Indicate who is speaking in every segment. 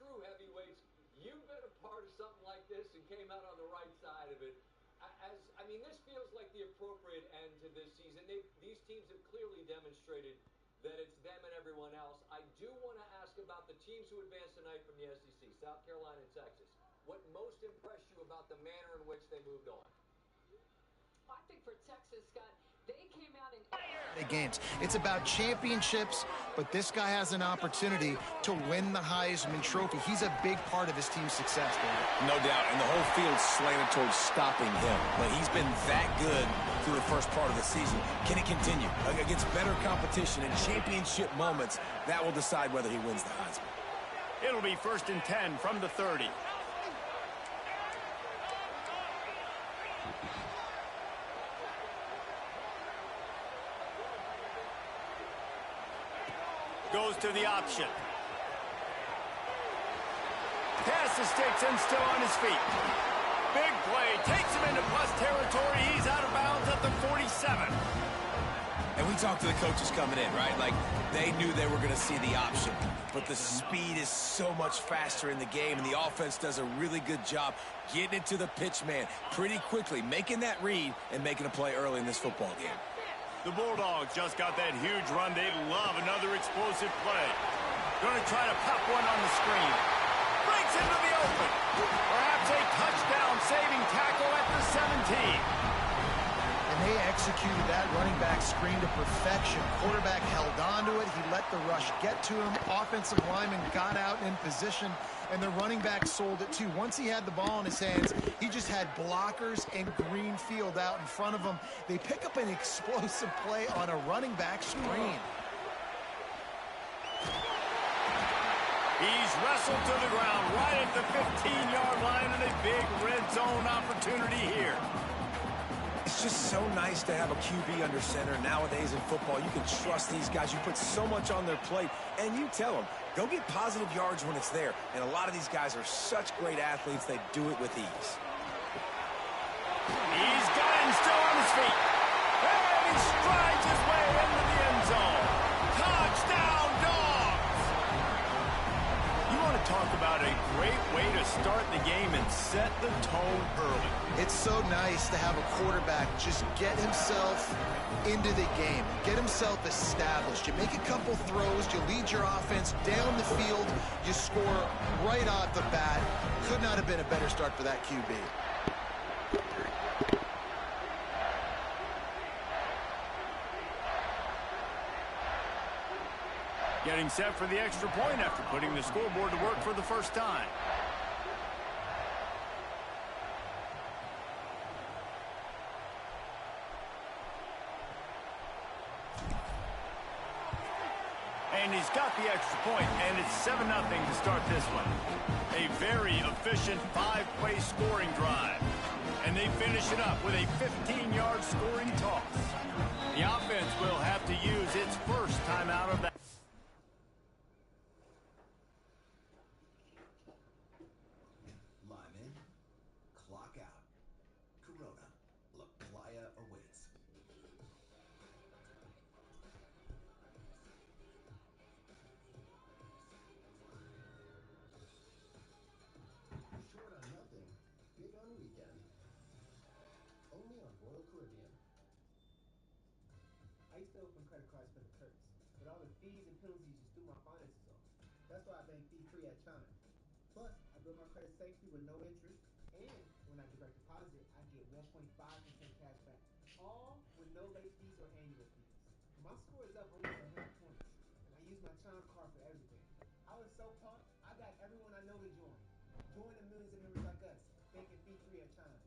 Speaker 1: true heavyweights. You've been a part of something like this and came out on the right side of it. I mean, this feels like the appropriate end to this season. These teams have clearly demonstrated that it's them and everyone else. I do want to ask about the teams who advanced tonight from the SEC, South Carolina and Texas. What most impressed you about the manner in which they moved on?
Speaker 2: I think for Texas, Scott, they came out and
Speaker 3: games. It's about championships, but this guy has an opportunity to win the Heisman Trophy. He's a big part of his team's success, David.
Speaker 4: No doubt, and the whole field slanted towards stopping him. But he's been that good through the first part of the season. Can it continue? Against better competition and championship moments, that will decide whether he wins the Heisman.
Speaker 5: It'll be 1st and 10 from the 30. Goes to the option. Past the sticks and still on his feet. Big play. Takes him into plus territory. He's out of bounds at the 47.
Speaker 4: And we talked to the coaches coming in, right? Like, they knew they were going to see the option. But the speed is so much faster in the game, and the offense does a really good job getting it to the pitch man pretty quickly, making that read and making a play early in this football game.
Speaker 5: The Bulldogs just got that huge run. They love another explosive play. Going to try to pop one on the screen. Breaks into the open. Perhaps a touchdown-saving tackle at the 17.
Speaker 3: And they executed that running back screen to perfection. Quarterback held on to it. He let the rush get to him. Offensive lineman got out in position, and the running back sold it too. Once he had the ball in his hands, he just had blockers and green field out in front of him. They pick up an explosive play on a running back screen.
Speaker 5: He's wrestled to the ground right at the 15-yard line, and a big red zone opportunity here.
Speaker 4: It's just so nice to have a QB under center. Nowadays in football, you can trust these guys. You put so much on their plate, and you tell them, go get positive yards when it's there. And a lot of these guys are such great athletes, they do it with ease.
Speaker 5: He's got him still on his feet. And he strides his way into the end zone. Touchdown, Dogs! You want to talk about a great way to start the game and set the tone early.
Speaker 3: It's so nice to have a quarterback just get himself into the game, get himself established. You make a couple throws, you lead your offense down the field, you score right off the bat. Could not have been a better start for that QB.
Speaker 5: Getting set for the extra point after putting the scoreboard to work for the first time. And he's got the extra point, and it's 7-0 to start this one. A very efficient 5-play scoring drive. And they finish it up with a 15-yard scoring toss. The offense will have to use its first timeout of that.
Speaker 6: Line in, clock out. Corona, La Playa awaits. Short on nothing, big on weekend. Only on Royal Caribbean.
Speaker 7: I used to open credit cards for the perks, but all the fees and penalties just threw my finances off. That's why I bank fee-free at China. Plus, I build my credit safely with no interest, and when I direct deposit, I get 1.5% cash back, all with no late fees or annual fees. My score is up almost 100 points, and I use my Chime card for everything. I was so pumped, I got everyone I know to join. Join the millions of members like us, banking fee-free at Chime.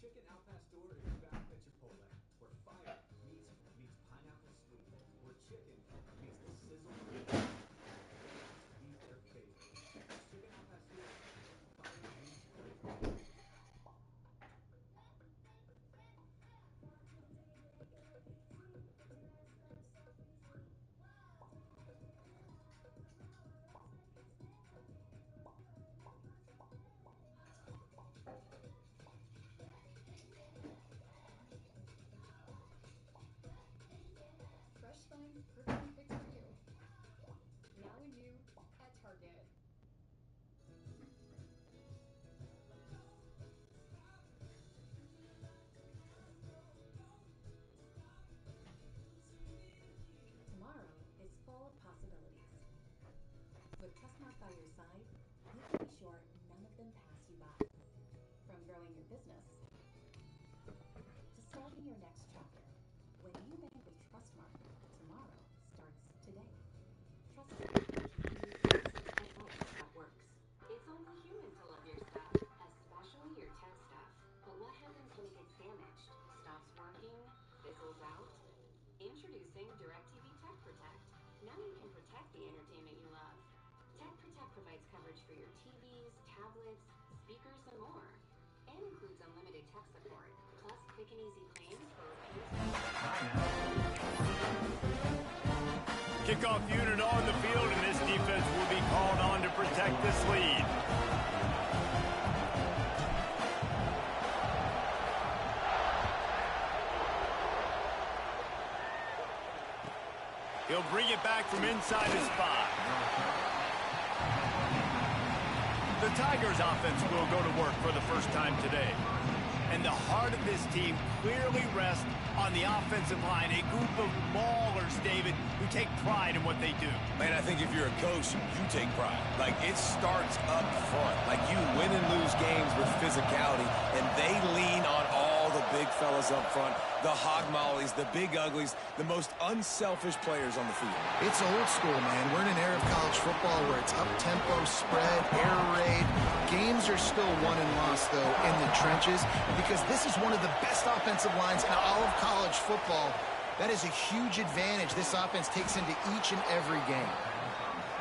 Speaker 8: Chicken al pastor is back at Chipotle, where fire meets pineapple sweet, where chicken meets the sizzle of meat their favorite. Chicken al pastor, fire meets flavor.
Speaker 9: With Trustmark by your side, you can be sure none of them pass you by. From growing your business to starting your next chapter, when you bank with Trustmark, tomorrow starts today. Trustmark that works.
Speaker 10: It's only human to love your stuff, especially your tech stuff. But what happens when it gets damaged, stops working, fizzles out? Introducing DirecTV Tech Protect. Now you can protect the entertainment you love. Tech Protect provides coverage for your TVs, tablets, speakers, and more. And includes unlimited tech support, plus quick and easy claims for repairs.
Speaker 5: Kickoff unit on the field, and this defense will be called on to protect this lead. He'll bring it back from inside his 5. The Tigers offense will go to work for the first time today. And the heart of this team clearly rests on the offensive line, a group of maulers, David, who take pride in what they do.
Speaker 4: Man, I think if you're a coach, you take pride. Like, it starts up front. Like, you win and lose games with physicality, and they lean on all the big fellas up front, the hog mollies, the big uglies, the most unselfish players on the field.
Speaker 3: It's old school, man. We're in an era of college football where it's up-tempo, spread, air raid. Games are still won and lost, though, in the trenches, because this is one of the best offensive lines in all of college football. That is a huge advantage this offense takes into each and every game.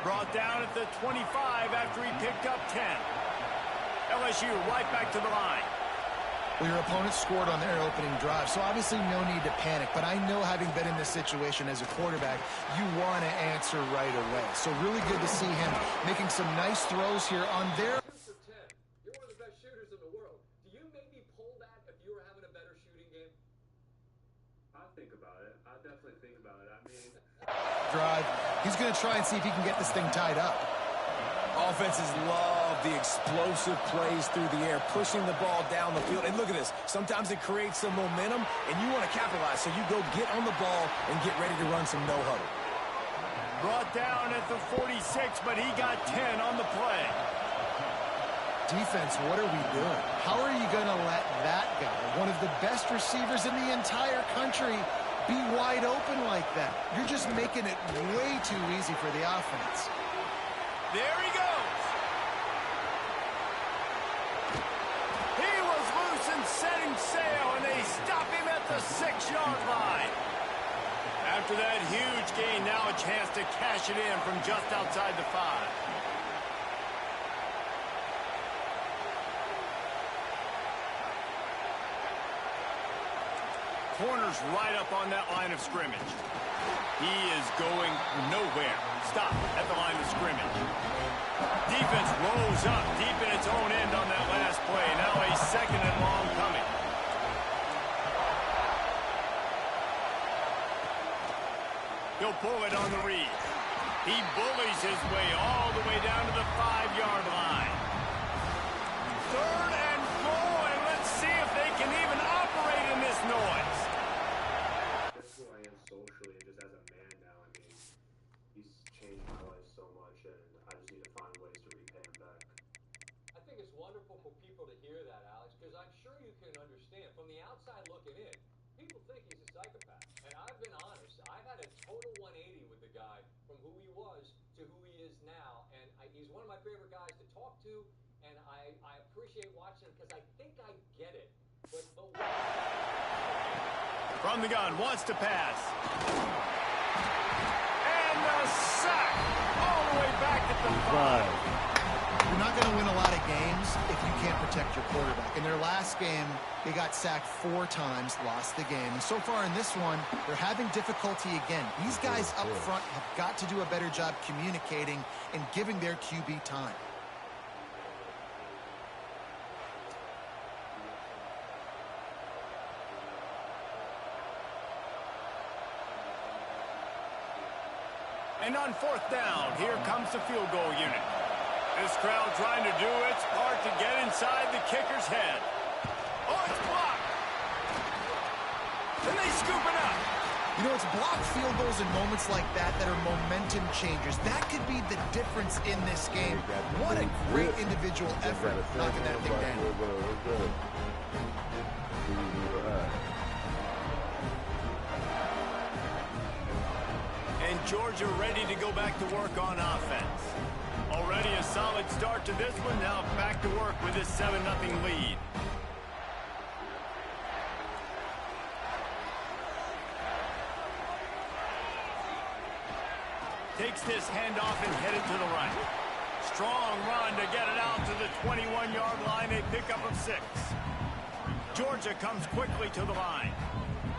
Speaker 5: Brought down at the 25 after he picked up 10. LSU right back to the line.
Speaker 3: Well, your opponent scored on their opening drive, so obviously no need to panic. But I know, having been in this situation as a quarterback, you want to answer right away. So really good to see him making some nice throws here on their...
Speaker 1: 2 for 10. You're one of the best shooters in the world. Do you maybe pull that if you were having a better shooting game?
Speaker 11: I think about it. I definitely think about it. I mean...
Speaker 3: drive. He's going to try and see if he can get this thing tied up.
Speaker 4: Offenses love the explosive plays through the air, pushing the ball down the field. And look at this. Sometimes it creates some momentum, and you want to capitalize. So you go get on the ball and get ready to run some no-huddle.
Speaker 5: Brought down at the 46, but he got 10 on the play.
Speaker 3: Defense, what are we doing? How are you going to let that guy, one of the best receivers in the entire country, be wide open like that? You're just making it way too easy for the offense.
Speaker 5: There he goes. He was loose and setting sail, and they stop him at the 6-yard line. After that huge gain, now a chance to cash it in from just outside the 5. Corner's right up on that line of scrimmage. He is going nowhere. Stop at the line of scrimmage. Defense rolls up deep in its own end on that last play. Now a 2nd and long coming. He'll pull it on the read. He bullies his way all the way down to the 5-yard line. 3rd and goal, and let's see if they can even operate in this noise.
Speaker 11: That's who I am socially and just as a man now. I mean, he's changed my life so much, and I just need to find ways to repay him back.
Speaker 1: I think it's wonderful for people to hear that, Alex, because I'm sure you can understand. From the outside looking in, people think he's a psychopath. And I've been honest. I've had a total 180 with the guy from who he was to who he is now. And he's one of my favorite guys to talk to, and I appreciate watching him because I think I get it. But
Speaker 5: from the gun, wants to pass. And the sack all the way back at the 5.
Speaker 3: You're not going to win a lot of games if you can't protect your quarterback. In their last game, they got sacked 4 times, lost the game. And so far in this one, they're having difficulty again. These guys up front have got to do a better job communicating and giving their QB time.
Speaker 5: And on 4th down, here comes the field goal unit. This crowd trying to do its part to get inside the kicker's head. Oh, it's blocked! And they scoop it up.
Speaker 3: You know, it's blocked field goals in moments like that that are momentum changers. That could be the difference in this game. What a great individual effort knocking that thing down.
Speaker 5: And Georgia ready to go back to work on offense. Already a solid start to this one. Now back to work with this 7-0 lead. Takes this handoff and headed to the right. Strong run to get it out to the 21-yard line. They pick up of 6. Georgia comes quickly to the line.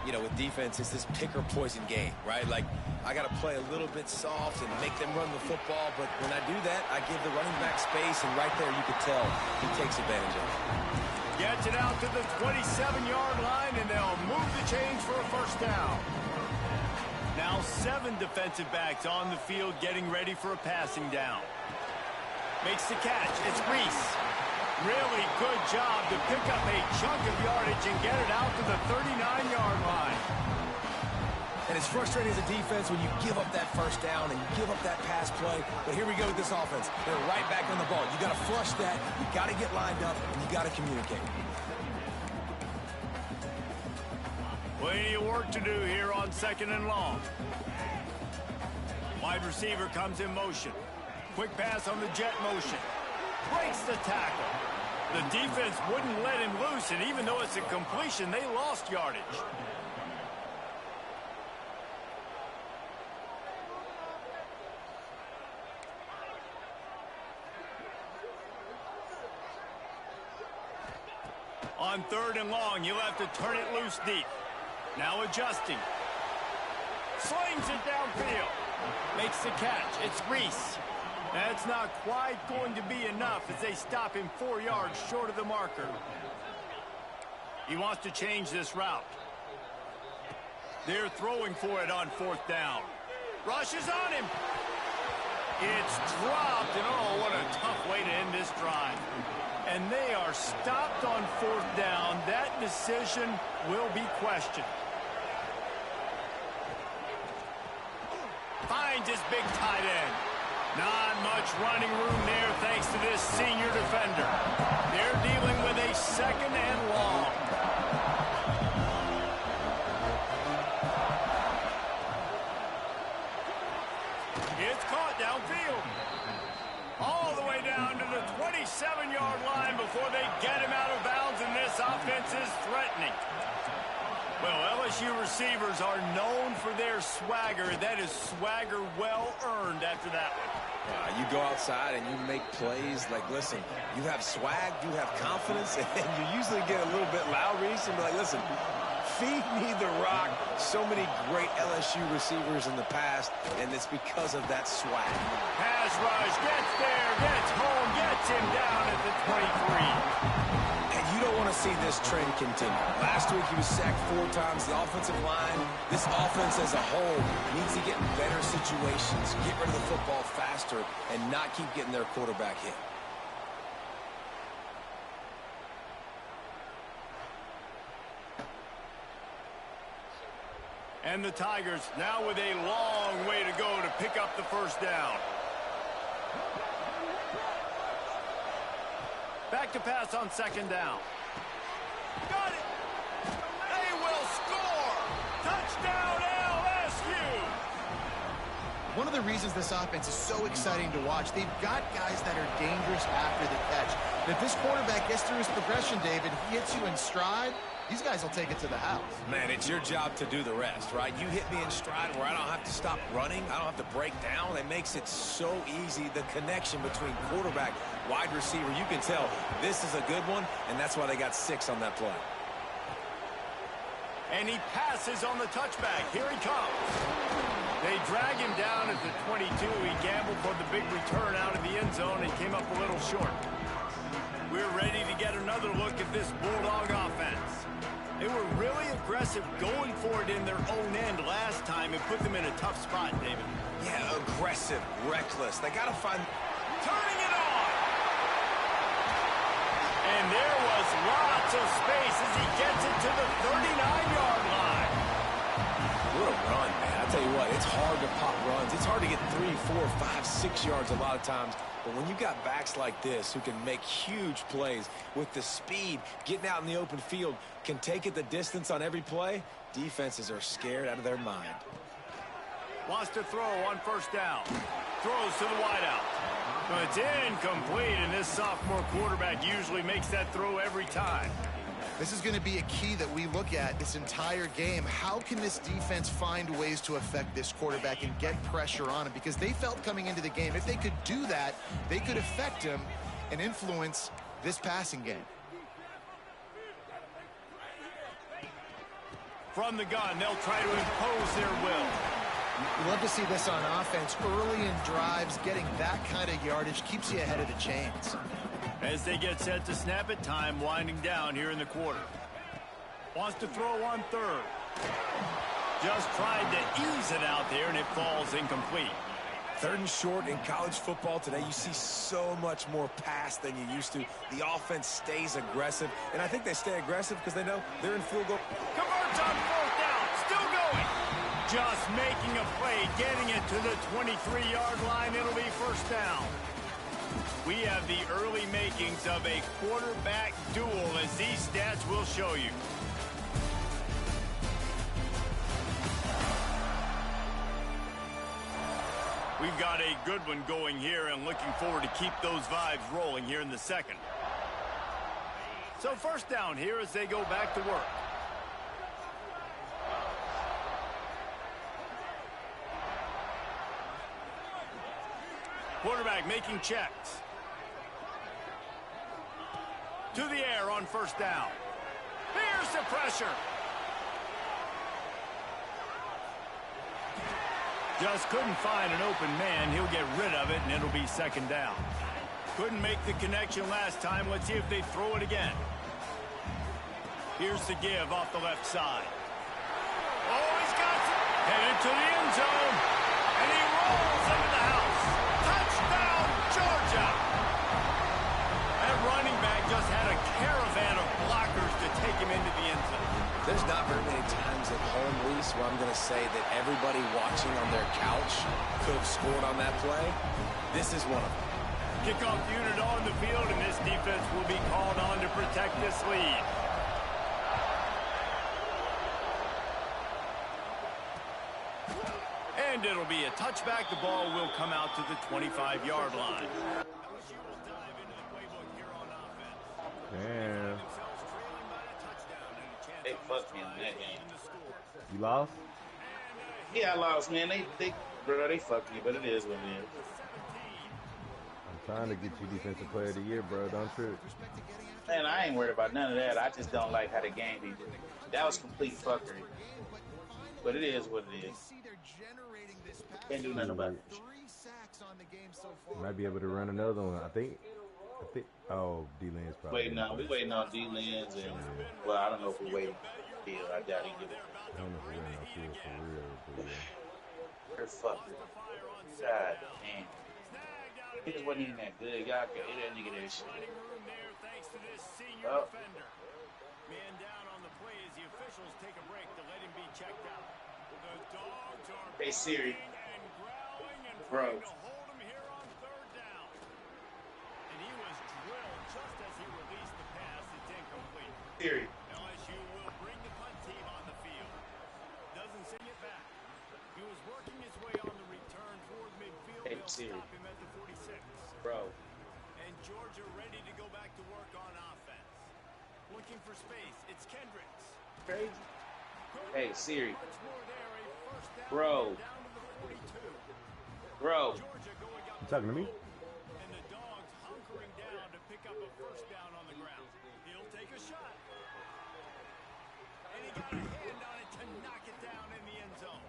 Speaker 4: You know, with defense, it's this pick-or-poison game, right? Like, I got to play a little bit soft and make them run the football, but when I do that, I give the running back space, and right there you can tell he takes advantage of it.
Speaker 5: Gets it out to the 27-yard line, and they'll move the chains for a first down. Now 7 defensive backs on the field getting ready for a passing down. Makes the catch. It's Reese. Really good job to pick up a chunk of yardage and get it out to the 39-yard line.
Speaker 4: And it's frustrating as a defense when you give up that first down and you give up that pass play. But here we go with this offense. They're right back on the ball. You got to flush that. You got to get lined up, and you got to communicate.
Speaker 5: Plenty of work to do here on 2nd and long. Wide receiver comes in motion. Quick pass on the jet motion. Breaks the tackle. The defense wouldn't let him loose, and even though it's a completion, they lost yardage. On 3rd and long, you'll have to turn it loose deep. Now adjusting. Slings it downfield. Makes the catch. It's Reese. That's not quite going to be enough as they stop him 4 yards short of the marker. He wants to change this route. They're throwing for it on 4th down. Rushes on him. It's dropped, and oh, what a tough way to end this drive. And they are stopped on 4th down. That decision will be questioned. Finds his big tight end. Not much running room there thanks to this senior defender. They're dealing with a 2nd and long. It's caught downfield. All the way down to the 27-yard line before they get him out of bounds, and this offense is threatening. Well, LSU receivers are known for their swagger. That is swagger well earned after that one.
Speaker 4: You go outside and you make plays. Like, listen, you have swag, you have confidence, and you usually get a little bit loud, Reese, and be like, listen, feed me the rock. So many great LSU receivers in the past, and it's because of that swag.
Speaker 5: Pass rush, gets there, gets home, gets him down at the 23.
Speaker 4: And you don't want to see this trend continue. Last week he was sacked 4 times. The offensive line, this offense as a whole, needs to get in better situations, get rid of the football faster, and not keep getting their quarterback hit.
Speaker 5: And the Tigers now with a long way to go to pick up the first down. Back to pass on 2nd down. Got it! They will score! Touchdown LSU!
Speaker 3: One of the reasons this offense is so exciting to watch, they've got guys that are dangerous after the catch. And if this quarterback gets through his progression, David, he hits you in stride, these guys will take it to the house.
Speaker 4: Man, it's your job to do the rest, right? You hit me in stride where I don't have to stop running. I don't have to break down. It makes it so easy. The connection between quarterback, wide receiver, you can tell this is a good one, and that's why they got 6 on that play.
Speaker 5: And he passes on the touchback. Here he comes. They drag him down at the 22. He gambled for the big return out of the end zone and came up a little short. We're ready to get another look at this Bulldog offense. They were really aggressive going for it in their own end last time and put them in a tough spot, David.
Speaker 4: Yeah, aggressive, reckless. They got to find...
Speaker 5: Turning it on! And there was lots of space as he gets it to the 39-yard line.
Speaker 4: a run, man. I tell you what, it's hard to pop runs. It's hard to get 3, 4, 5, 6 yards a lot of times. But when you got backs like this who can make huge plays with the speed, getting out in the open field, can take it the distance on every play, defenses are scared out of their mind.
Speaker 5: Wants to throw on first down. Throws to the wideout. But it's incomplete, and this sophomore quarterback usually makes that throw every time.
Speaker 3: This is going to be a key that we look at this entire game. How can this defense find ways to affect this quarterback and get pressure on him? Because they felt coming into the game, if they could do that, they could affect him and influence this passing game.
Speaker 5: From the gun, they'll try to impose their will.
Speaker 3: You love to see this on offense. Early in drives, getting that kind of yardage keeps you ahead of the chains.
Speaker 5: As they get set to snap it, time winding down here in the quarter. Wants to throw on third. Just tried to ease it out there, and it falls incomplete.
Speaker 4: 3rd and short in college football today, you see so much more pass than you used to. The offense stays aggressive, and I think they stay aggressive because they know they're in field goal.
Speaker 5: Converts on 4th down, still going. Just making a play, getting it to the 23-yard line. It'll be first down. We have the early makings of a quarterback duel, as these stats will show you. We've got a good one going here, and looking forward to keep those vibes rolling here in the second. So first down here as they go back to work. Quarterback making checks. To the air on first down. Here's the pressure. Just couldn't find an open man. He'll get rid of it, and it'll be second down. Couldn't make the connection last time. Let's see if they throw it again. Here's the give off the left side. Oh, he's got it. Headed to the end zone. And he rolls into the house. Touchdown, Georgia. That running back just had a caravan of blockers to take him into the end zone.
Speaker 4: There's not very many times at home, Reese, where I'm going to say that everybody watching on their couch could have scored on that play. This is one of them.
Speaker 5: Kickoff unit on the field, and this defense will be called on to protect this lead. And it'll be a touchback. The ball will come out to the 25-yard line.
Speaker 12: Damn.
Speaker 13: They fucked me in that game.
Speaker 12: You lost?
Speaker 13: Yeah, I lost, man. Bro, they fucked me, but it is what it is.
Speaker 12: I'm trying to get you defensive player of the year, bro. Don't trip.
Speaker 13: Man, I ain't worried about none of that. I just don't like how the game be. That was complete fuckery. But it is what it is. Can't do nothing about it.
Speaker 12: Might be able to run another one. I think. Oh, D-Land's probably.
Speaker 13: We waiting on D-Lands, and well, I don't know if we're waiting. I doubt he get it.
Speaker 12: I don't know if we're waiting on Field for real, but yeah.
Speaker 13: They're fucking. God damn. He just wasn't even that good. Y'all can hit that nigga that shit. Oh.
Speaker 5: Man down on the play as the officials take a break to let him be checked out. The dogs are
Speaker 13: Hey Siri.
Speaker 5: and
Speaker 13: Bro.
Speaker 5: to hold him here on third down. And he was drilled just as he released the pass. It's incomplete.
Speaker 13: Siri.
Speaker 5: LSU will bring the punt team on the field. Doesn't sing it back. He was working his way on the return toward midfield.
Speaker 13: Hey
Speaker 5: They'll
Speaker 13: Siri.
Speaker 5: stop him at the 46.
Speaker 13: Bro.
Speaker 5: And Georgia ready to go back to work on offense. Looking for space. It's Kendricks.
Speaker 13: Crazy. Hey Siri. Bro. Bro.
Speaker 12: You talking to me?
Speaker 5: And the dogs hunkering down to pick up a first down on the ground. He'll take a shot. And he got a hand on it to knock it down in the end zone.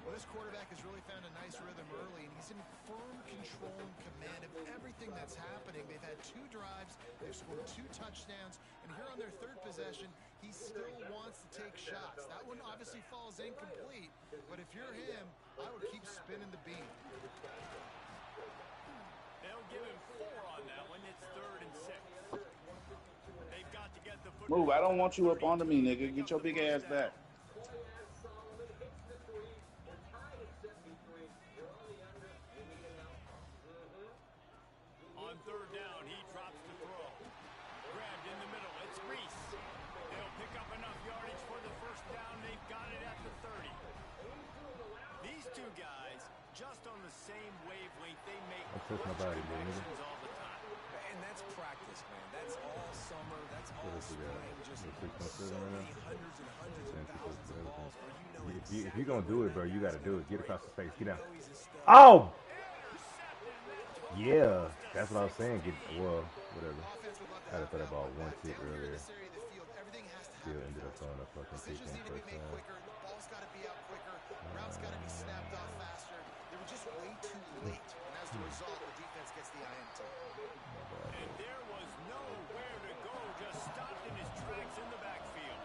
Speaker 3: Well, this quarterback has really found a nice rhythm early, and he's in firm control and command of everything that's happening. They've had 2 drives, they've scored 2 touchdowns, and here on their 3rd possession, he still wants to take shots. That one obviously falls incomplete, but if you're him, I would keep spinning the beam.
Speaker 5: They'll give him 4 on that one. It's 3rd and 6. They've got to get the football.
Speaker 13: Move. I don't want you up onto me, nigga. Get your big ass back.
Speaker 5: pick up enough yardage for the first down. They've got it at the 30. These two guys, just on the same wavelength, they make connections all the time.
Speaker 4: And that's practice, man. That's all summer. That's all spring. Just so many hundreds and hundreds of thousands of balls.
Speaker 12: If you're going to do it, bro, you got to do it. Get across the face. Get out. Oh! Yeah, that's what I was saying. Well, whatever. I had to throw that ball one tick earlier. Still ended up throwing a fucking kick in first time.
Speaker 3: The ball's got to be out quicker. Routes got to be snapped off faster. They were just way too late. And as the result, the defense gets the INT.
Speaker 5: And there was nowhere to go. Just stopped in his tracks in the backfield.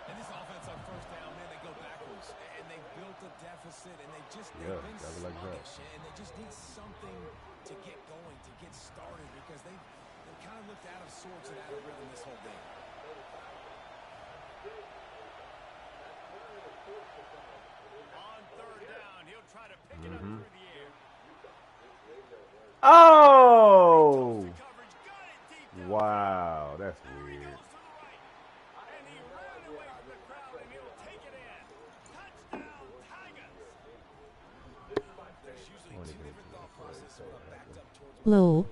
Speaker 4: And this offense on first down, man, they go backwards. And they built a deficit, and they've been sluggish. And they just need something to get going, to get started, because they kind of looked out of sorts and out of rhythm this whole game.
Speaker 5: On third down, he'll try to pick it up through the air.
Speaker 12: Oh! Wow, that's weird.
Speaker 5: And he ran away from the crowd, and he'll take it in. Touchdown, Tigers.
Speaker 4: There's usually two different thought processes when I'm backed up towards
Speaker 14: Low.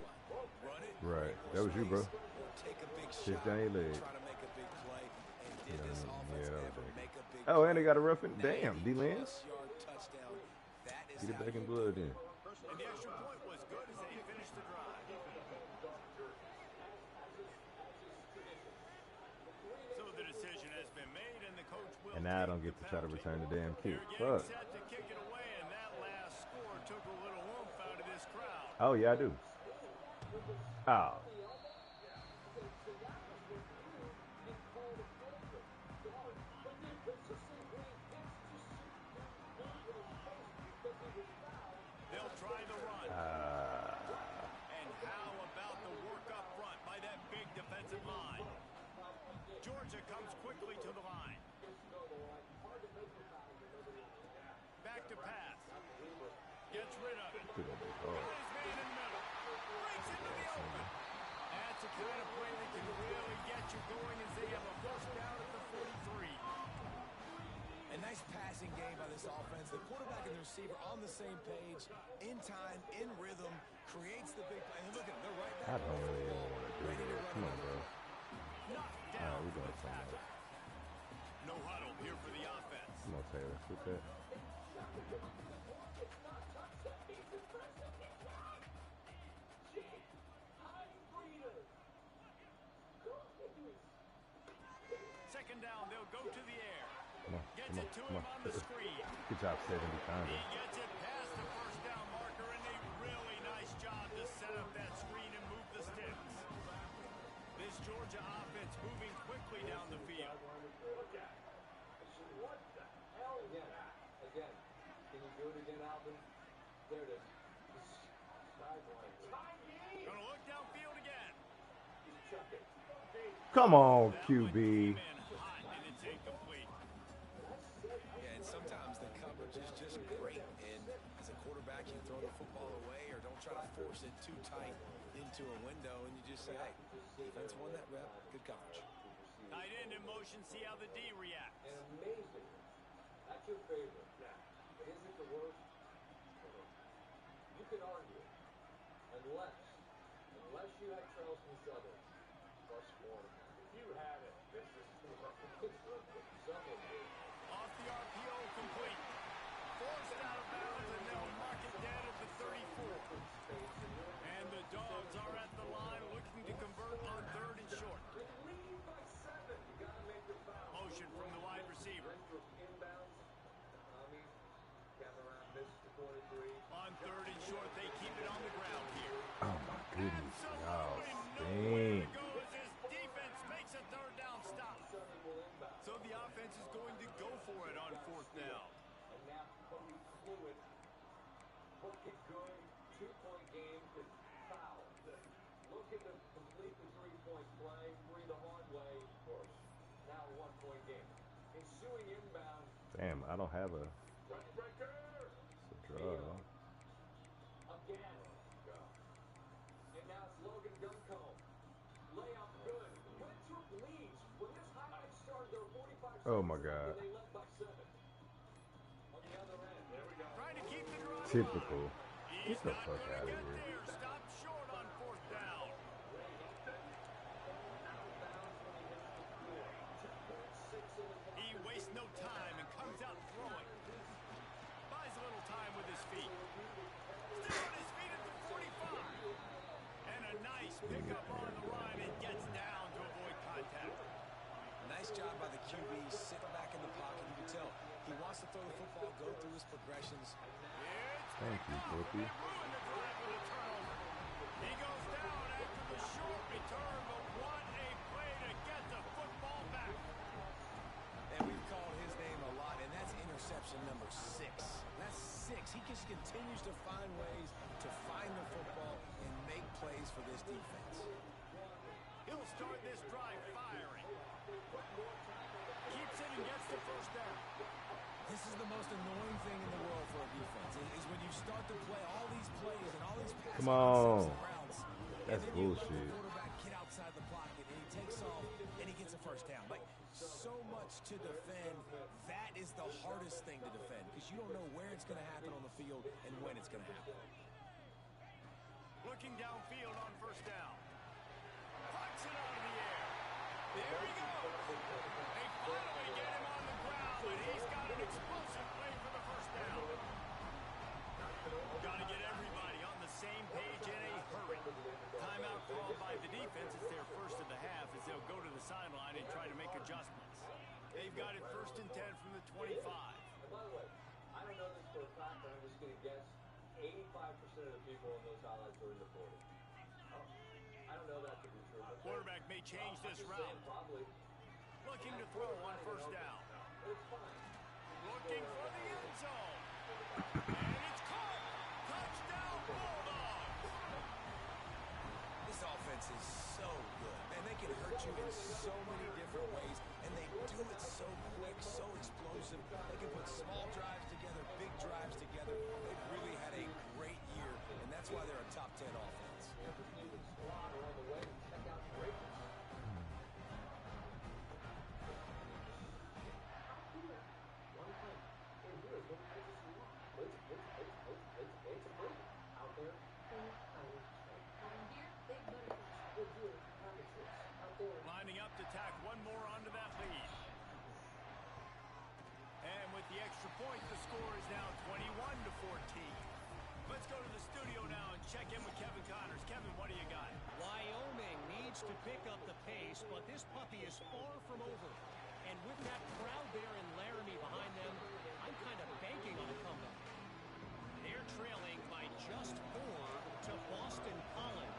Speaker 12: Right, that was you, bro. Sit down your leg. Oh, and they got a roughing. Damn, D-Lance. Get it back in blood then.
Speaker 5: And the extra point was good as they finished the drive. So the decision has been made, and the coach will.
Speaker 12: And now I don't get to try to return the damn kick.
Speaker 5: They're
Speaker 12: Fuck.
Speaker 5: getting set to kick it away, and that last score took a little oomph out of this crowd.
Speaker 12: Oh, yeah, I do. Oh.
Speaker 5: They'll try the run. And how about the work up front by that big defensive line? Georgia comes quickly to the line. Back to pass. Gets rid of it. Got his man in the middle. Breaks into the open. That's the kind of play that can really get you going as they have a first down at the 43.
Speaker 4: A nice passing game by this offense. The quarterback and the receiver on the same page, in time, in rhythm, creates the big play. And look at they're right back.
Speaker 12: I don't really want to do this. Come on, bro. Alright, we're doing something else.
Speaker 5: No huddle here for the offense.
Speaker 12: Come on, Taylor. Shoot that.
Speaker 5: Second down, they'll go to the air.
Speaker 12: Come on. Good job, 70 times.
Speaker 5: He gets it past the first down marker, and a really nice job to set up that screen and move the sticks. This Georgia offense moving quickly down the field.
Speaker 1: What the hell? Again. Can you do it again, Alvin? There it is.
Speaker 5: Gonna look downfield again.
Speaker 12: Come on, QB.
Speaker 4: Yeah, and sometimes the coverage is just great. And as a quarterback, you throw the football away or don't try to force it too tight into a window, and you just say, hey, defense won that rep. Good coverage.
Speaker 5: Tight end in motion, see how the D reacts.
Speaker 1: And amazing. That's your favorite. But is it the worst? You could argue. Unless you had Charleston Southern plus more. If you had it, this is
Speaker 5: off the RPO, complete. Forced out of bounds, and they'll mark it down at the 34. And the Dogs are at the line looking to convert on third and short. Motion from the wide receiver. On third and short, they keep it on the ground here.
Speaker 12: Oh, my goodness. Y'all stink.
Speaker 5: His defense makes a third down stop. So the offense is going to go for it on fourth down.
Speaker 1: And now fluid, looking good, 2-point game is foul. Looking to complete the 3-point play, free the hard way, of course. Now a 1-point game. Ensuing inbound.
Speaker 12: Damn, I don't have a draw.
Speaker 1: Again. And now it's Logan Guncombe. Layup good. Winthrop leads with his high
Speaker 12: Oh my God.
Speaker 5: Trying to keep the drive
Speaker 12: Typical.
Speaker 5: alive.
Speaker 12: Get the
Speaker 5: He's
Speaker 12: fuck
Speaker 5: not
Speaker 12: out of
Speaker 5: gonna
Speaker 12: here.
Speaker 5: get there. Stop short on 4th down. He wastes no time and comes out throwing. Buys a little time with his feet. Still on his feet at the 45. And a nice pickup on the run and gets down to avoid contact.
Speaker 4: Nice job by the QB, sitting back in the pocket. You can tell he wants to throw the football, go through his progressions.
Speaker 12: Thank you, Flippy.
Speaker 5: Ruined the drive with a turnover. He goes down after the short return, but what a play to get the football back.
Speaker 4: And we've called his name a lot, and that's interception number 6. That's 6. He just continues to find ways to find the football and make plays for this defense.
Speaker 5: He'll start this drive firing. Keeps it and gets the 1st down.
Speaker 4: This is the most annoying thing in the world for a defense, is when you start to play all these plays and all these passes.
Speaker 12: Come on.
Speaker 4: Routes,
Speaker 12: That's
Speaker 4: and then you let the
Speaker 12: bullshit.
Speaker 4: quarterback get outside the pocket, and he takes off, and he gets a 1st down. Like, so much to defend. That is the hardest thing to defend, because you don't know where it's going to happen on the field and when it's going to happen.
Speaker 5: Looking downfield on 1st down. Puts it out of the air. There he goes. They finally get him on the ground, but he's got an explosive play for the 1st down. Got to get everybody on the same page in a hurry. Timeout called by the defense. It's their 1st of the half as they'll go to the sideline and try to make adjustments. They've got it 1st and 10 from the 25.
Speaker 1: And by the way, I don't know this for a fact, but I'm just going to guess 85% of the people in those highlights are in the 40. I don't know that to be true. But
Speaker 5: Quarterback may change this route.
Speaker 1: Probably.
Speaker 5: Looking to throw on 1st down.
Speaker 1: It's fine.
Speaker 5: Looking for the end zone. And it's caught. Touchdown Bulldogs.
Speaker 4: This offense is so good, and they can hurt you in so many different ways, and they do it so quick, so explosive. They can put small drives together, big drives together. They've really had a great year, and that's why they're a top 10 offense.
Speaker 5: Lining up to tack one more onto that lead. And with the extra point, the score is now 21-14. Let's go to the studio now and check in with Kevin Connors. Kevin, what do you got?
Speaker 14: Wyoming needs to pick up the pace, but this puppy is far from over. And with that crowd there in Laramie behind them, I'm kind of banking on a comeback. They're trailing by just 4 to Boston College.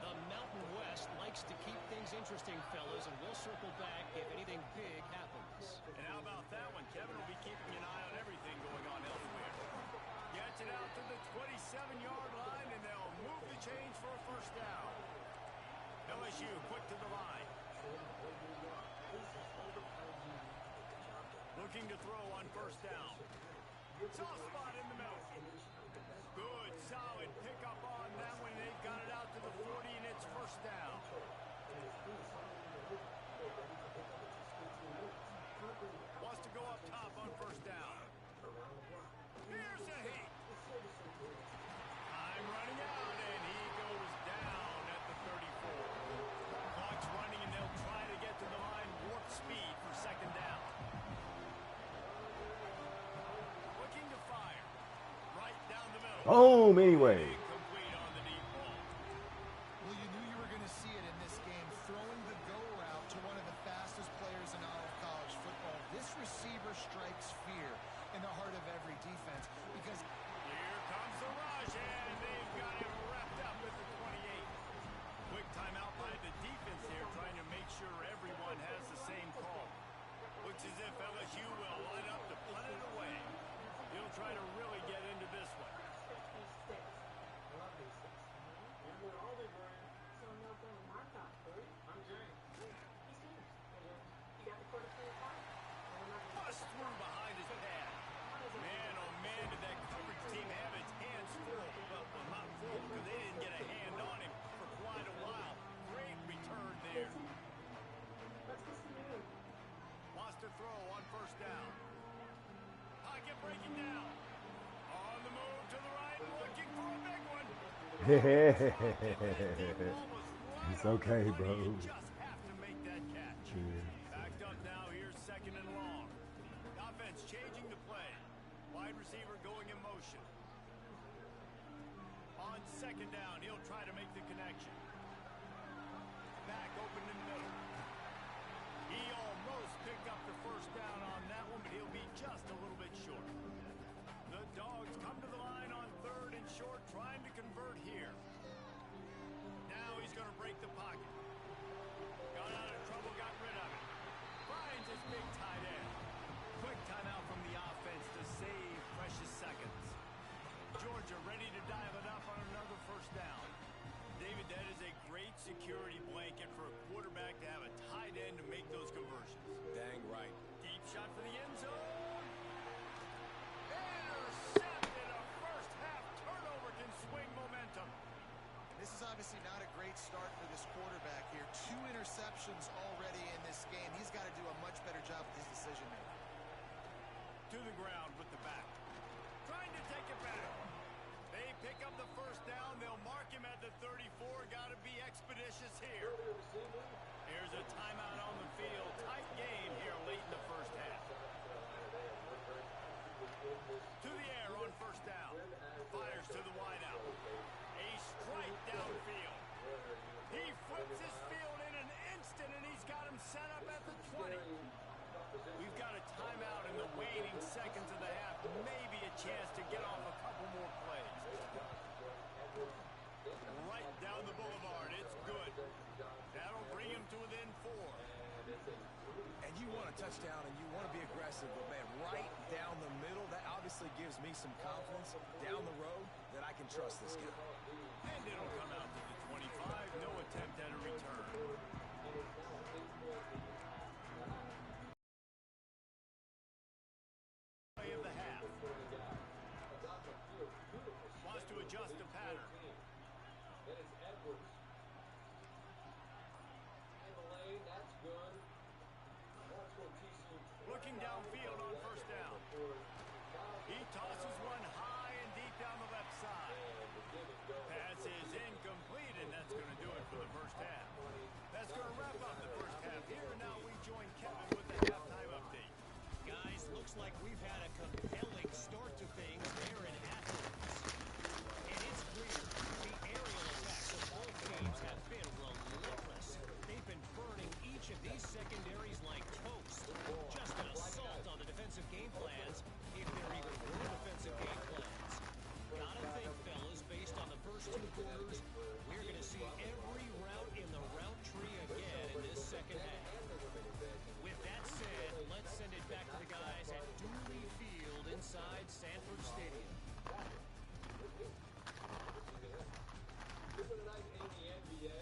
Speaker 14: The Mountain West likes to keep things interesting, fellas, and we'll circle back if anything big happens.
Speaker 5: And how about that one? Kevin will be keeping an eye on everything going on elsewhere. Gets it out to the 27-yard line, and they'll move the chains for a 1st down. LSU quick to the line. Looking to throw on 1st down. Soft spot in the middle. Good, solid pickup on that one. They've got it out to the 40, and it's 1st down. Wants to go up top on 1st down. Here's a hit. Time running out, and he goes down at the 34. Clock's running, and they'll try to get to the line warp speed for 2nd down. Looking to fire. Right down the middle.
Speaker 12: Home anyway.
Speaker 5: Complete on the deep ball.
Speaker 3: Well, you knew you were going to see it in this game, throwing the go route to one of the fastest players in all of college football. This receiver strikes fear in the heart of every defense because
Speaker 5: Here comes the rush, and they've got him wrapped up with the 28. Quick timeout by the defense here, trying to make sure everyone has the same call. Looks as if LSU will line up to punt it away. He'll try to really get into this one.
Speaker 12: It's okay, bro.
Speaker 5: Just have to make that catch. Backed up now, here's second and long. Offense changing the play. Wide receiver going in motion. On second down, he'll try to make the connection. Back open in the middle. He almost picked up the first down on that one, but he'll be just a little bit short. The Dogs come to the line on third and short, trying to convert here. Now he's going to break the pocket. Got out of trouble, got rid of it. Finds his big tight end. Quick timeout from the offense to save precious seconds. Georgia ready to dive it up on another first down. David, that is a great security blanket for a quarterback to have a tight end to make those conversions.
Speaker 4: Dang right.
Speaker 5: Deep shot for the end zone. Intercepted. A first half turnover can swing momentum.
Speaker 3: This is obviously not a great start for this quarterback here. 2 interceptions already in this game. He's got to do a much better job with his decision making.
Speaker 5: To the ground with the back. Trying to take it back. They pick up the first down. They'll mark him at the 34. Got to be expeditious here. Here's a timeout on the field. Tight game here late in the first half. To the air on first down. Fires to the wideout. A strike downfield. He flips his field in an instant, and he's got him set up at the 20. We've got a timeout in the waning seconds of the half. Maybe a chance to get off a couple more plays. Right down the boulevard. It's good. That'll bring him to within 4.
Speaker 4: And you want a touchdown and you want to be aggressive, but man, right down the middle, that obviously gives me some confidence down the road that I can trust this guy.
Speaker 5: And it'll come out to the 25. No attempt at a return. Play of the half. Wants to adjust the pattern.
Speaker 1: Then it's Edwards. In the lane, that's good. That's what TCU.
Speaker 5: Looking downfield on first down. He tosses one high and deep down the left side. Pass is incomplete, and that's going to do it for the first half. That's going to wrap up the first half here. Now we join Kevin with the halftime update.
Speaker 14: Guys, looks like we've had a compelling start to things there in Athens. And it's clear the aerial attacks of both teams have been relentless. They've been burning each of these secondaries like toast. Just an assault on the defensive game plans, if there even were defensive game plans. Gotta think, fellas, based on the first 2 quarters, we're going to see every route in the route tree again in this second half. With that said, let's send it back to the guys at Dooley Field inside Sanford Stadium.
Speaker 1: This is a night in the NBA.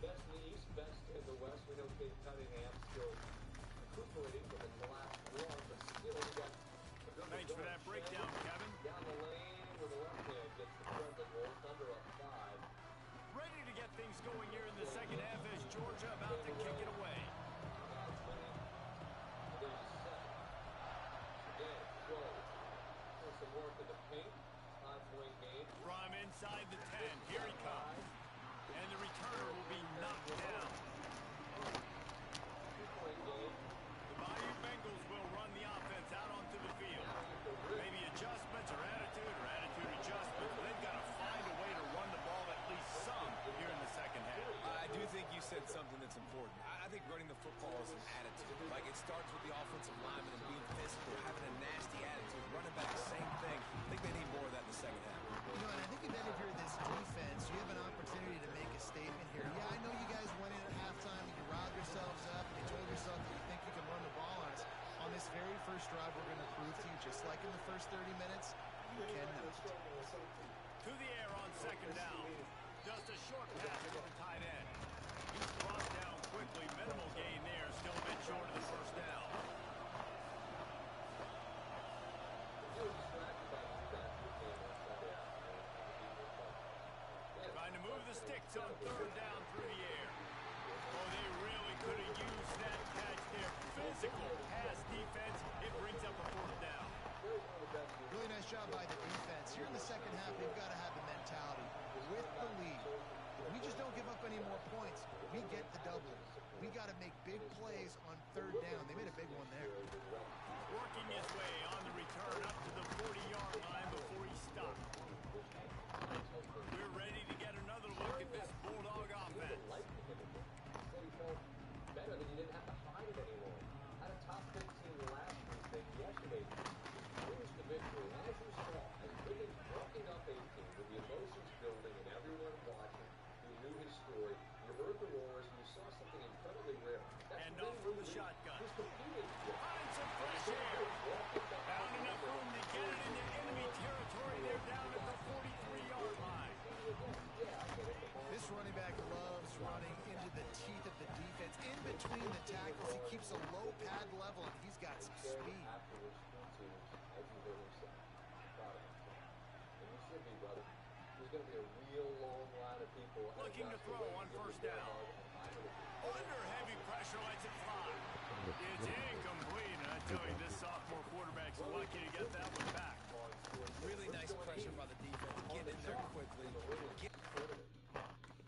Speaker 1: Best in the East, best in the West. We know Kate Cunningham still recuperating from his last run, but still he got a good
Speaker 5: Thanks for that breakdown, Kevin.
Speaker 1: Down the lane with the left hand gets the friendly roll. Thunder up 5.
Speaker 5: Ready to get things going here in the second half as Georgia about to kick it away.
Speaker 1: Some work in the paint. 5-point game.
Speaker 5: From inside the 10. Here he comes. And the returner will be knocked down.
Speaker 1: 2-point game.
Speaker 5: The Bayou Bengals will run the offense out onto the field. Maybe adjustments or attitude adjustments. They've got to find a way to run the ball at least some here in the second half.
Speaker 4: I do think you said something that's important. I think running the football is an attitude. Like, it starts with the offensive lineman and being physical, having a nasty attitude. Running back, same thing. I think they need more of that in the second half.
Speaker 3: You know, and I think that if you're this defense, you have an opportunity to make a statement here. Yeah, I know you guys went in at halftime and you riled yourselves up and you told yourself that you think you can run the ball on us. On this very first drive, we're going to prove to you, just like in the first 30 minutes, you cannot.
Speaker 5: To the air on second down. Just a short pass to the tight end. He's brought down quickly. Minimal gain there. Still a bit short of the first down. Trying to move the sticks on third down through the air. Oh, they really could have used that catch there. Physical pass defense. It brings up a fourth down.
Speaker 3: Really nice job by the defense. Here in the second half, they've got to have the mentality. with the lead. If we just don't give up any more points, we get the W. We got to make big plays on third down. They made a big one there.
Speaker 5: Working his way on the return up to the 40-yard line before he stopped. We're ready to get another look at this Bulldog offense.
Speaker 1: He felt better that he didn't have to hide it anymore. Had a top 15 last week, but yesterday, here's the victory. As you saw, as Wiggins walking up 18 with the emotions building and everyone watching who knew his story, you heard the roars and you saw something incredibly rare.
Speaker 5: And off from the shotgun.
Speaker 1: He's competing.
Speaker 5: Find some fresh air. Found enough room to get it into enemy territory. They're down at the 43-yard line.
Speaker 3: This running back loves running into the teeth of the defense. In between the tackles, he keeps a low pad level, and he's got some speed.
Speaker 1: There's going to be a real long line of people
Speaker 5: looking to throw on first down. Under heavy pressure, lets it fly. It's incomplete, and I tell you, this sophomore quarterback's lucky to get that one back.
Speaker 4: Really nice pressure by the defense. Get in there quickly.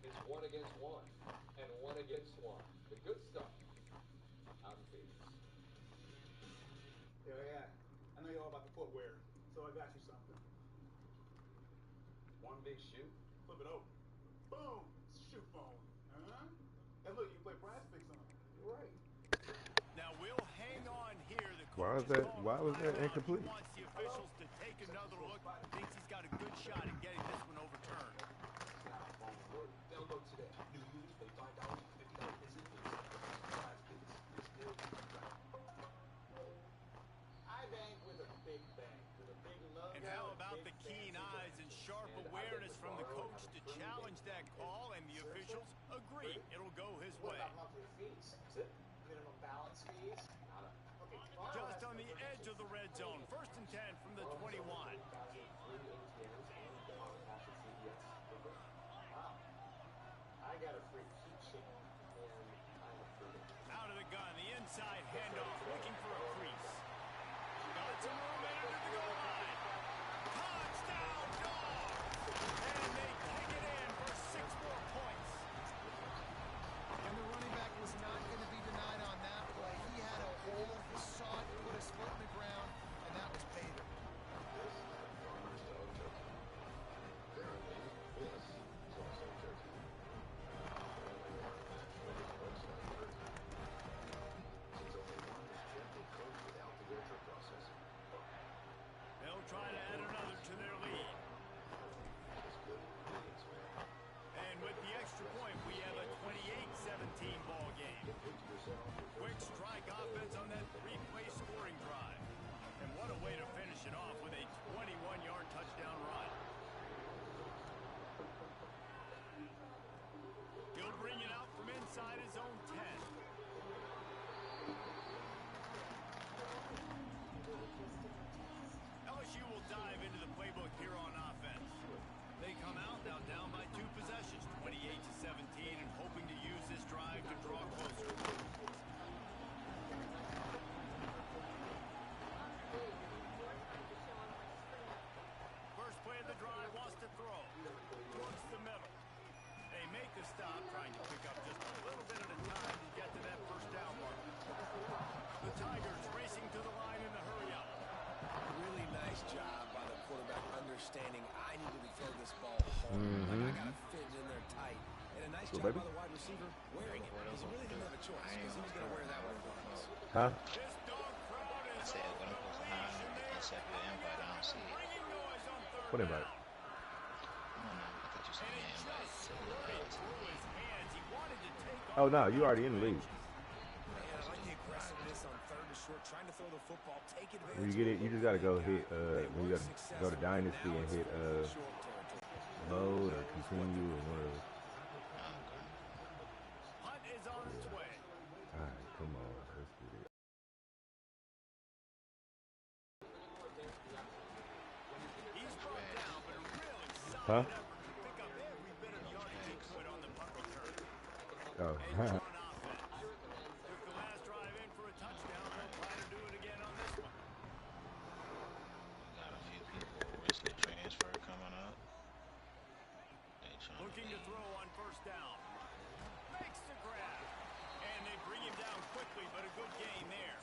Speaker 1: It's 1 against 1 and 1 against 1. The good stuff out in Phoenix.
Speaker 15: Yeah. I know you're all about the footwear, so I got you something.
Speaker 1: One big shoe.
Speaker 15: Flip it over. Boom! Shoe phone. Huh? And look, you play prize picks on it.
Speaker 1: Right.
Speaker 5: Now we'll hang on here. The
Speaker 12: Why was that incomplete?
Speaker 5: He wants the officials to take another look. Thinks he's got a good shot at getting this one overturned.
Speaker 6: They'll go today. New users pay $5 for $50 visit fees. Prize picks. It's new.
Speaker 15: I bank with a big bank. With a big logo.
Speaker 5: And how about the keen eyes and sharp awareness from the coach to challenge that call, and the officials agree it'll go his way.
Speaker 15: What about monthly fees? Is it? Minimum balance fees? Okay.
Speaker 5: Just on the edge of the red zone. 1st and 10 from the 21.
Speaker 15: Wow. I got a free keychain, and I'm a free.
Speaker 5: Out of the gun, the inside handoff, looking for a crease. Got some room into the goal line. Touchdown, Dawgs! And they kick it in for 6 more points.
Speaker 3: And the running back was not going to be denied on that play. He had a hole, he saw it, put his foot in the ground, and that was payday.
Speaker 5: They'll try to add another to their lead. And with the extra point, we have a 28-17 ball game. Quick strike offense on that 3-play scoring drive. And what a way to finish it off with a 21-yard touchdown run. He'll bring it out from inside his own 10. LSU will dive into the playbook here on offense. They come out now down by 2 possessions, 28-17, and hoping to use this drive to draw closer. First play of the drive, wants to throw. Towards the middle. They make the stop, trying to pick up just a little bit at a time to get to that first down mark. The Tigers racing to the line in the hurry-up.
Speaker 4: Really nice job by the quarterback understanding I need to throw this ball hard. Like I got to fit it in there tight. And a nice job by the wide receiver wearing it. Because he really didn't have a choice because he was going to wear that one regardless.
Speaker 12: Huh?
Speaker 13: I said, when I'm supposed to hide, accept the invite, I don't see it.
Speaker 12: What invite?
Speaker 13: I don't know. I thought you sent me an invite to the
Speaker 12: Oh, no, you already in the league. When you get it, you just gotta go hit. You gotta go to Dynasty and hit load or continue or one of those.
Speaker 5: Hunt is on its way.
Speaker 12: All right, come on, let's get it.
Speaker 5: He's brought down, but a really solid
Speaker 12: Huh?
Speaker 5: effort to pick up every bit of yardage he could on the punt return.
Speaker 12: Oh.
Speaker 5: Took the last drive in for a touchdown. They'll try to do it again on this one.
Speaker 13: Got a few people risking transfer coming up. They
Speaker 5: quickly, but a good gain there.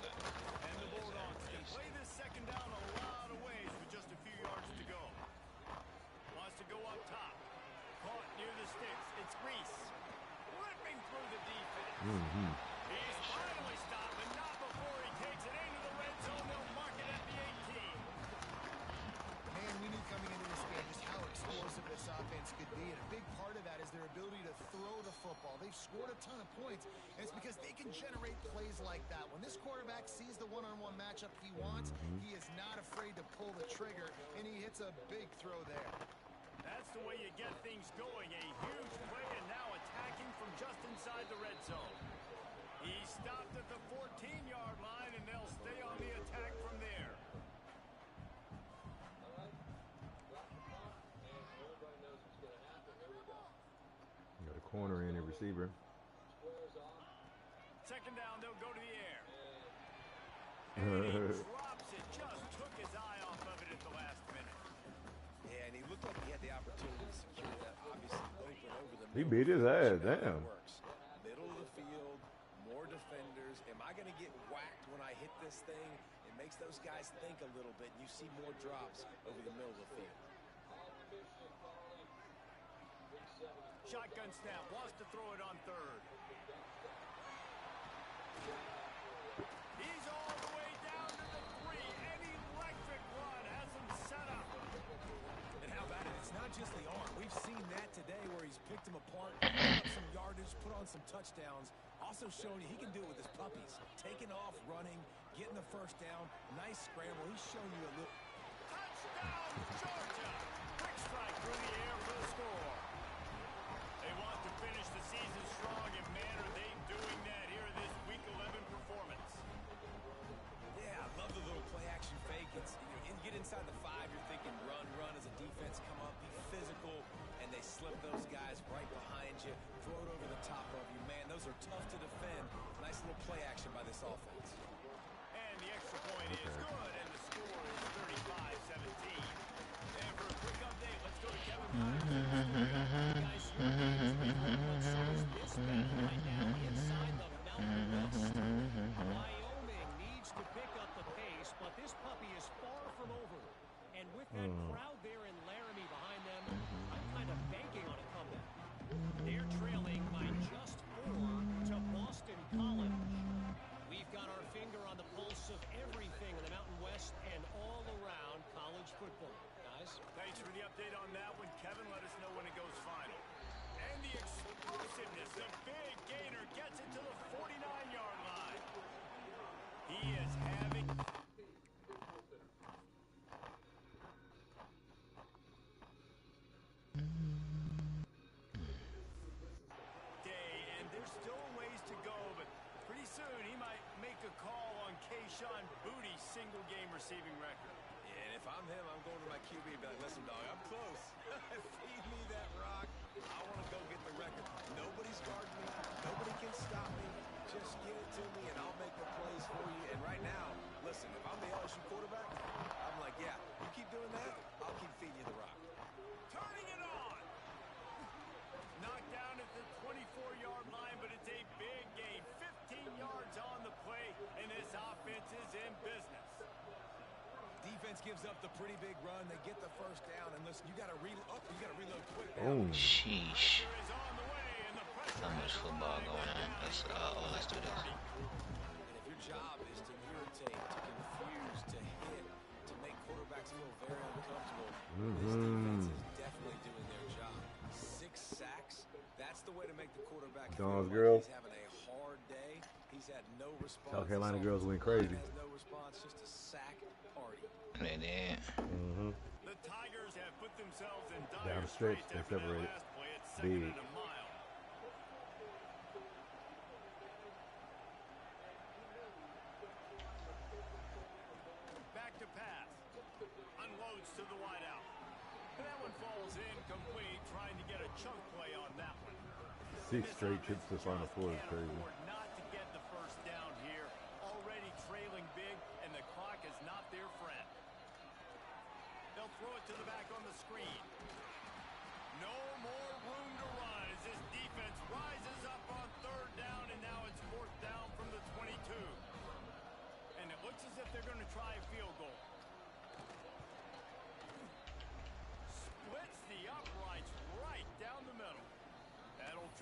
Speaker 5: And the Bulldogs can play this second down a lot of ways with just a few yards to go. Wants to go up top. Caught near the sticks. It's Reese. Ripping through the defense. He's finally stopped, but not before he takes it into the red zone. They'll mark it at the 18.
Speaker 3: Man, we knew coming into this game just how explosive this offense could be, and a big part of that is their ability to throw the football. They've scored a ton of points, and it's because they can generate plays like that. When this quarterback sees the one-on-one matchup he wants, he is not afraid to pull the trigger, and he hits a big throw there.
Speaker 5: That's the way you get things going. A huge play, and now attacking from just inside the red zone. He stopped at the 14-yard line, and they'll stay on the attack from there.
Speaker 12: Got a corner in a receiver.
Speaker 5: Second down, they'll go to the air. And he drops it. Just took his eye off of it at the last minute.
Speaker 4: Yeah, and he looked like he had the opportunity to secure that, obviously open over the middle.
Speaker 12: He beat his ass, damn.
Speaker 4: Middle of the field, more defenders. Am I going to get whacked when I hit this thing? It makes those guys think a little bit, and you see more drops over the middle of the field.
Speaker 5: Shotgun snap, wants to throw it on third. He's all the way down to the 3. An electric run has him set up.
Speaker 4: And how about it? It's not just the arm. We've seen that today where he's picked them apart, put up some yardage, put on some touchdowns. Also showing you he can do it with his puppies. Taking off, running, getting the first down. Nice scramble. He's shown you a little.
Speaker 5: Touchdown, Georgia! Quick strike through the air for the score. They want to finish the season strong, and man, are they doing that here in this Week 11 performance.
Speaker 4: Yeah, I love the little play-action fake. It's, you get inside the 5, you're thinking run, run as a defense, come up, be physical, and they slip those guys right behind you, throw it over the top of you. Man, those are tough to defend. Nice little play action by this offense.
Speaker 5: And the extra point is good, and the score is 35-17. And for a quick update, let's go to Kevin
Speaker 14: Wyoming needs to pick up the pace, but this puppy is far from over. And with that crowd there in Laramie behind them, I'm kind of banking on a comeback. They're trailing by just 4 to Boston College. We've got our finger on the pulse of everything in the Mountain West and all around college football. Guys?
Speaker 5: Thanks for the update on that one, Kevin. Let us know when it goes final. And the explosiveness, the big gainer gets it to the 49-yard line. He is having... day, and there's still a ways to go, but pretty soon he might make a call on Kayshon Bouttie's single-game receiving record.
Speaker 4: Yeah, and if I'm him, I'm going to my QB and be like, listen, dog, I'm close. Feed me that rock. I want to go get the record. Nobody's guarding me. Nobody can stop me. Just get it to me, and I'll make the plays for you. And right now, listen, if I'm the LSU quarterback, I'm like, yeah, you keep doing that, I'll keep feeding you the rock.
Speaker 5: Turning it on. Knocked down at the 24-yard line, but it's a big gain. 15 yards on the play, and this offense is in business.
Speaker 4: Defense gives up the pretty big run. They get the first down, and listen, you got to reload quick.
Speaker 16: Sheesh. How much football going on? Let's do this.
Speaker 4: And if your job is to irritate, to confuse, to hit, to make quarterbacks feel very uncomfortable, this defense is definitely doing their job. 6 sacks. That's the way to make the quarterback feel like
Speaker 12: girls.
Speaker 4: he's having a hard day. He's had no response.
Speaker 12: South Carolina girls went crazy.
Speaker 4: Has no response, just a sack party.
Speaker 16: They did.
Speaker 5: The Tigers have put themselves in
Speaker 12: Down
Speaker 5: dire
Speaker 12: the stretch,
Speaker 5: straits
Speaker 12: they
Speaker 5: after that
Speaker 12: separated.
Speaker 5: last play at second
Speaker 12: Big.
Speaker 5: and a mile. Back to pass. Unloads to the wideout. And that one falls incomplete, trying to get a chunk play on that one.
Speaker 12: 6 straight trips to the Final Four is crazy.
Speaker 5: Not to get the first down here. Already trailing big, and the clock is not their friend. They'll throw it to the back on the screen. No more room to run as this defense rises up on third down, and now it's 4th down from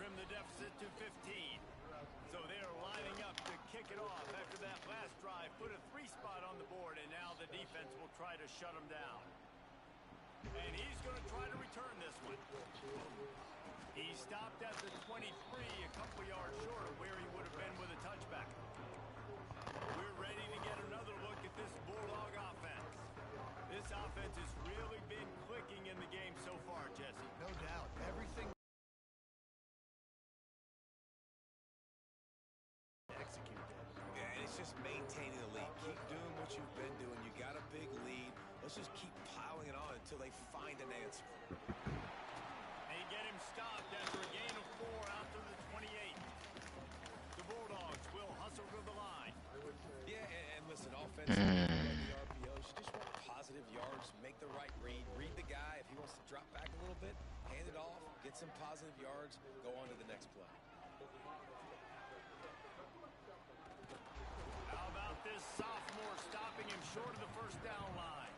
Speaker 5: trim the deficit to 15. So they're lining up to kick it off after that last drive. Put a 3-spot on the board, and now the defense will try to shut them down. And he's going to try to return this one. He stopped at the 23, a couple yards short of where he would have been with a touchback. We're ready to get another look at this Bulldog offense. This offense has really been clicking in the game so far, Jesse.
Speaker 3: No doubt. Everything execute.
Speaker 4: Yeah, and it's just maintaining the lead. Keep doing what you've been doing. You got a big lead. Let's just keep piling it on until they find an answer.
Speaker 5: They get him stopped after a gain of 4 out to the 28. The Bulldogs will hustle to the line.
Speaker 4: Yeah, and listen, offensively, the RPOs, you just want positive yards, make the right read the guy. If he wants to drop back a little bit, hand it off, get some positive yards, go on to the next play.
Speaker 5: How about this sophomore stopping him short of the first down line?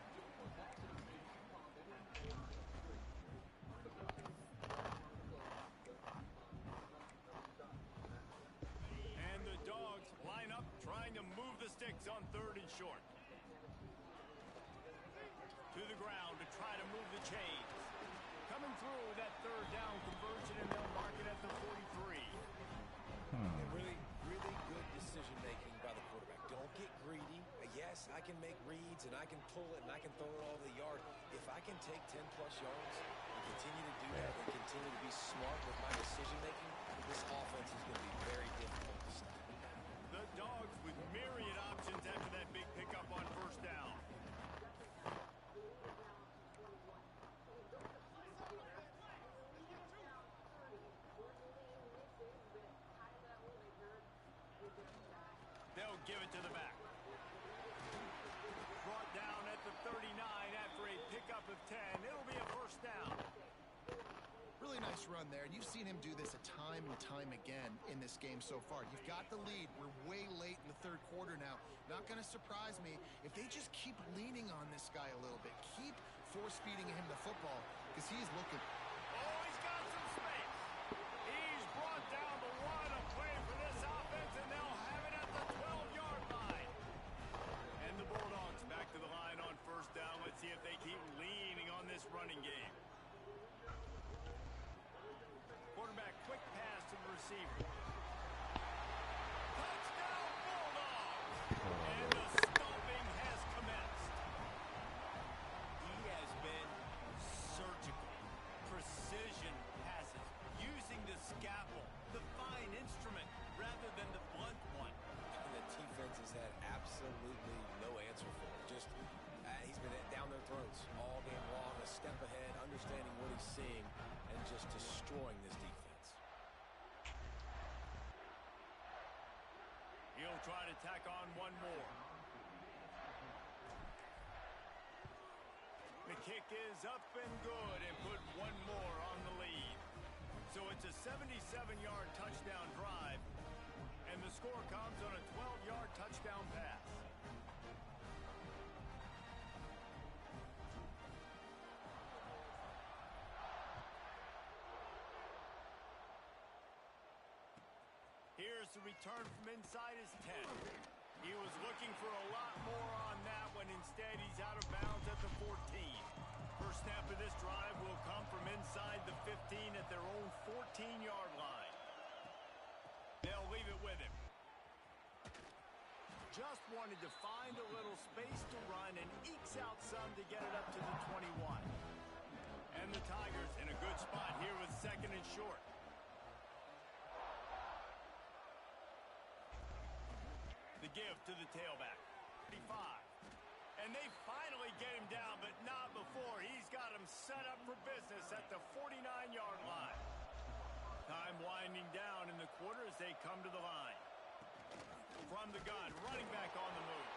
Speaker 5: And the Dogs line up trying to move the sticks on 3rd and short. To the ground to try to move the chains. Coming through with that 3rd down conversion, and they'll mark it at the 43.
Speaker 4: Really, really good decision-making by the quarterback. Don't get greedy. Yes, I can make reads, and I can pull it, and I can throw it all over the yard. If I can take 10-plus yards and continue to do that and continue to be smart with my decision-making, this offense is going to be very difficult to stop.
Speaker 5: The Dogs with myriad options after that big pickup on 1st down. They'll give it to the back. Brought down at the 39 after a pickup of 10. It'll be a 1st down.
Speaker 3: Really nice run there, and you've seen him do this time and time again in this game so far. You've got the lead. We're way late in the 3rd quarter now. Not going to surprise me if they just keep leaning on this guy a little bit. Keep force-feeding him the football, because he's looking.
Speaker 5: Oh, he's got some space. He's brought down the one, a play for this offense, and they'll have it at the 12-yard line. And the Bulldogs back to the line on 1st down. Let's see if they keep leaning on this running game. Quarterback, quick pass to the receiver. Touchdown, Bulldogs! And the stomping has commenced. He has been surgical. Precision passes, using the scalpel, the fine instrument, rather than the blunt one.
Speaker 4: And the defense has had absolutely no answer for him. Just, he's been down their throats all game long, a step ahead, understanding what he's seeing, and just destroying this defense.
Speaker 5: He'll try to tack on one more. The kick is up and good and put one more on the lead. So it's a 77-yard touchdown drive, and the score comes on a 12-yard touchdown pass. Here's the return from inside his 10. He was looking for a lot more on that one. Instead, he's out of bounds at the 14. First snap of this drive will come from inside the 15 at their own 14-yard line. They'll leave it with him. Just wanted to find a little space to run and ekes out some to get it up to the 21. And the Tigers in a good spot here with 2nd and short. The give to the tailback, 35. And they finally get him down, but not before. He's got him set up for business at the 49-yard line. Time winding down in the quarter as they come to the line. From the gun, running back on the move.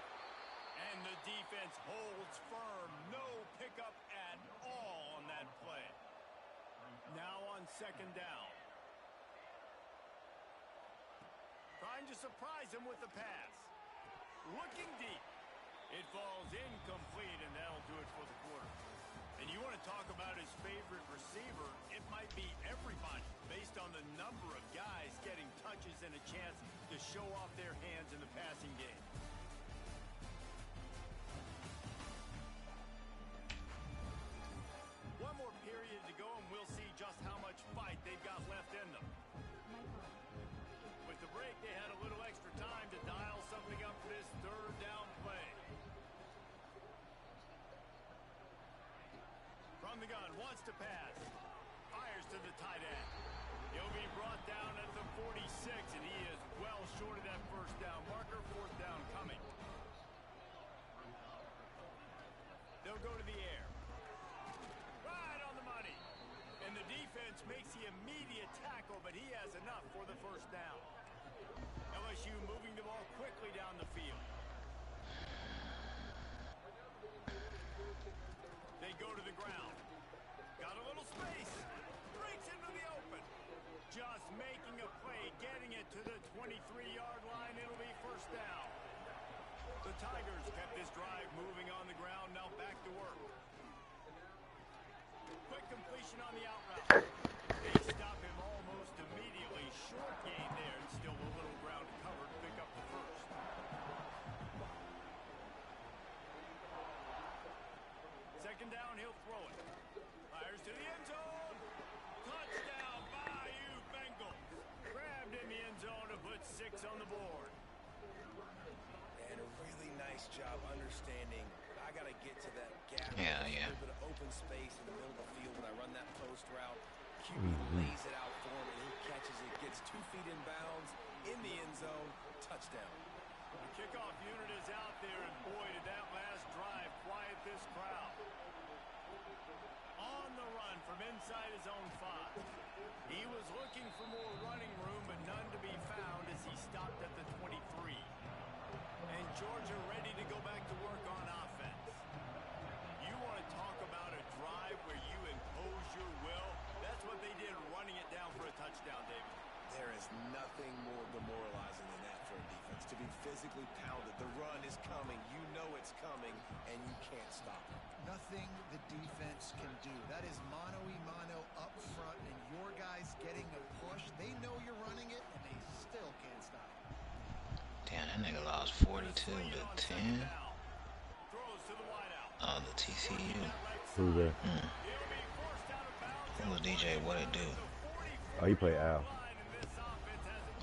Speaker 5: And the defense holds firm. No pickup at all on that play. Now on 2nd down. Trying to surprise him with the pass. Looking deep. It falls incomplete, and that'll do it for the quarter. And you want to talk about his favorite receiver, it might be everybody based on the number touches and a chance to show off their hands in the passing game. One more period to go, and we'll see just how much fight they've got left in them. With the break, they had a little extra time to dial something up for this third down play. From the gun, wants to pass. Fires to the tight end. He'll be brought down at the 46, and he is well short of that first down marker. Fourth down coming. They'll go to the air. Right on the money. And the defense makes the immediate tackle, but he has enough for the first down. LSU moving the ball quickly down the field. They go to the ground. Got a little space. Breaks into the open. Just making a play, getting it to the 23-yard line. It'll be first down. The Tigers kept this drive moving on the ground. Now back to work. Quick completion on the out route. They stop him almost immediately. Short gain there. And still a little ground covered to pick up the first. Second down, he'll throw it. Fires to the end zone. Touchdown, Bayou Bengals. Grabbed in the end zone to put 6 on the board.
Speaker 4: And a really nice job understanding. I got to get to that gap.
Speaker 16: Yeah.
Speaker 4: A little bit of open space in the middle of the field when I run that post route. QB lays it out for him, and he catches it, gets 2 feet in bounds, in the end zone, touchdown.
Speaker 5: The kickoff unit is out there, and boy, did that last drive quiet this crowd. On the run from inside his own 5. He was looking for more running room, but none to be found as he stopped at the 23. And Georgia ready to go back to work on offense. You want to talk about a drive where you impose your will? That's what they did, running it down for a touchdown, David.
Speaker 4: There is nothing more demoralizing than that for a defense. To be physically pounded. The run is coming. You know it's coming, and you can't stop it.
Speaker 3: Nothing the defense can do. That is mano-a-mano up front, and your guys getting a push. They know you're running it, and they still can't stop it.
Speaker 16: Damn, that nigga lost 42 to 10. Oh, the TCU.
Speaker 12: Who's that?
Speaker 16: Who was DJ? What it do?
Speaker 12: Oh, you play Al.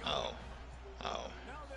Speaker 16: Oh.